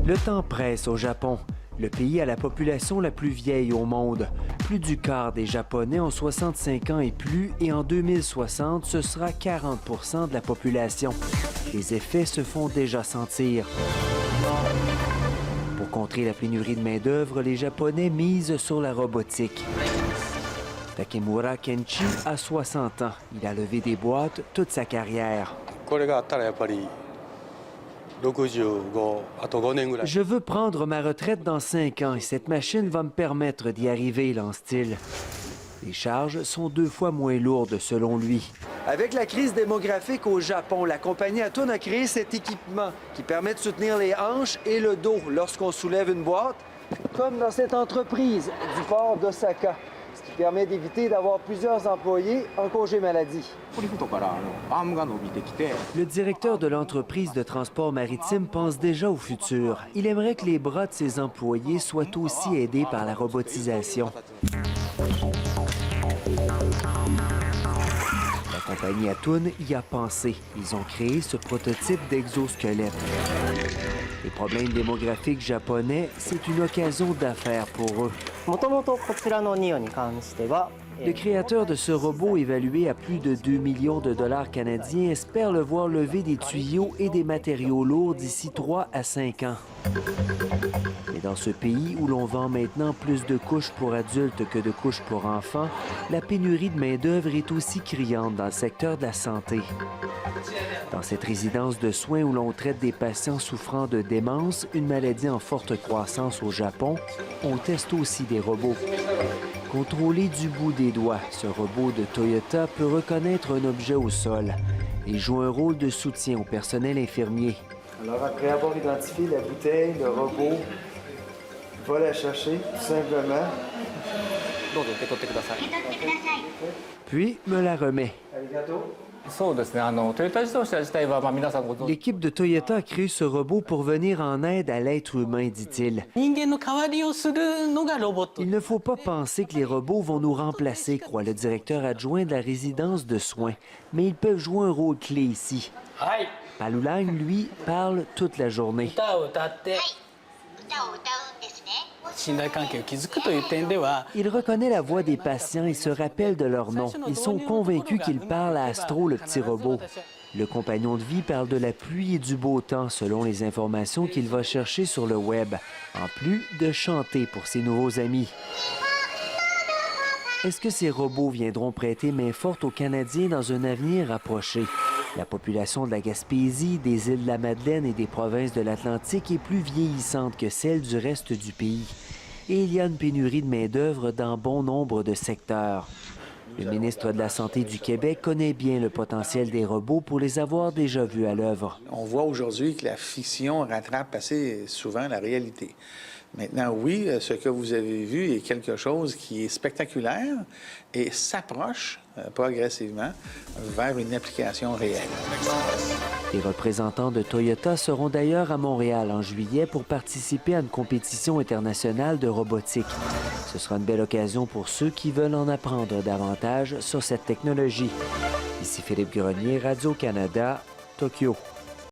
Le temps presse au Japon. Le pays a la population la plus vieille au monde. Plus du quart des Japonais ont 65 ans et plus, et en 2060, ce sera 40 % de la population. Les effets se font déjà sentir. Pour contrer la pénurie de main-d'œuvre, les Japonais misent sur la robotique. Takemura Kenchi a 60 ans. Il a levé des boîtes toute sa carrière. Je veux prendre ma retraite dans 5 ans et cette machine va me permettre d'y arriver, lance-t-il. Les charges sont 2 fois moins lourdes selon lui. Avec la crise démographique au Japon, la compagnie Attune a créé cet équipement qui permet de soutenir les hanches et le dos lorsqu'on soulève une boîte, comme dans cette entreprise du port d'Osaka, ce qui permet d'éviter d'avoir plusieurs employés en congé maladie. Le directeur de l'entreprise de transport maritime pense déjà au futur. Il aimerait que les bras de ses employés soient aussi aidés par la robotisation. La compagnie Attune y a pensé. Ils ont créé ce prototype d'exosquelette. Les problèmes démographiques japonais, c'est une occasion d'affaires pour eux. Le créateur de ce robot, évalué à plus de 2 millions de dollars canadiens, espère le voir lever des tuyaux et des matériaux lourds d'ici 3 à 5 ans. Mais dans ce pays où l'on vend maintenant plus de couches pour adultes que de couches pour enfants, la pénurie de main-d'œuvre est aussi criante dans le secteur de la santé. Dans cette résidence de soins où l'on traite des patients souffrant de démence, une maladie en forte croissance au Japon, on teste aussi des robots. Contrôlé du bout des doigts, ce robot de Toyota peut reconnaître un objet au sol et joue un rôle de soutien au personnel infirmier. Alors, après avoir identifié la bouteille, le robot va la chercher, tout simplement. Puis me la remet. L'équipe de Toyota a créé ce robot pour venir en aide à l'être humain, dit-il. Il ne faut pas penser que les robots vont nous remplacer, croit le directeur adjoint de la résidence de soins. Mais ils peuvent jouer un rôle clé ici. Palulang, lui, parle toute la journée. Il reconnaît la voix des patients et se rappelle de leur nom. Ils sont convaincus qu'il parle à Astro, le petit robot. Le compagnon de vie parle de la pluie et du beau temps, selon les informations qu'il va chercher sur le web, en plus de chanter pour ses nouveaux amis. Est-ce que ces robots viendront prêter main forte aux Canadiens dans un avenir rapproché? La population de la Gaspésie, des îles de la Madeleine et des provinces de l'Atlantique est plus vieillissante que celle du reste du pays. Et il y a une pénurie de main-d'œuvre dans bon nombre de secteurs. Le ministre de la Santé du Québec connaît bien le potentiel des robots pour les avoir déjà vus à l'œuvre. On voit aujourd'hui que la fiction rattrape assez souvent la réalité. Maintenant, oui, ce que vous avez vu est quelque chose qui est spectaculaire et s'approche progressivement vers une application réelle. Les représentants de Toyota seront d'ailleurs à Montréal en juillet pour participer à une compétition internationale de robotique. Ce sera une belle occasion pour ceux qui veulent en apprendre davantage sur cette technologie. Ici Philippe Grenier, Radio-Canada, Tokyo.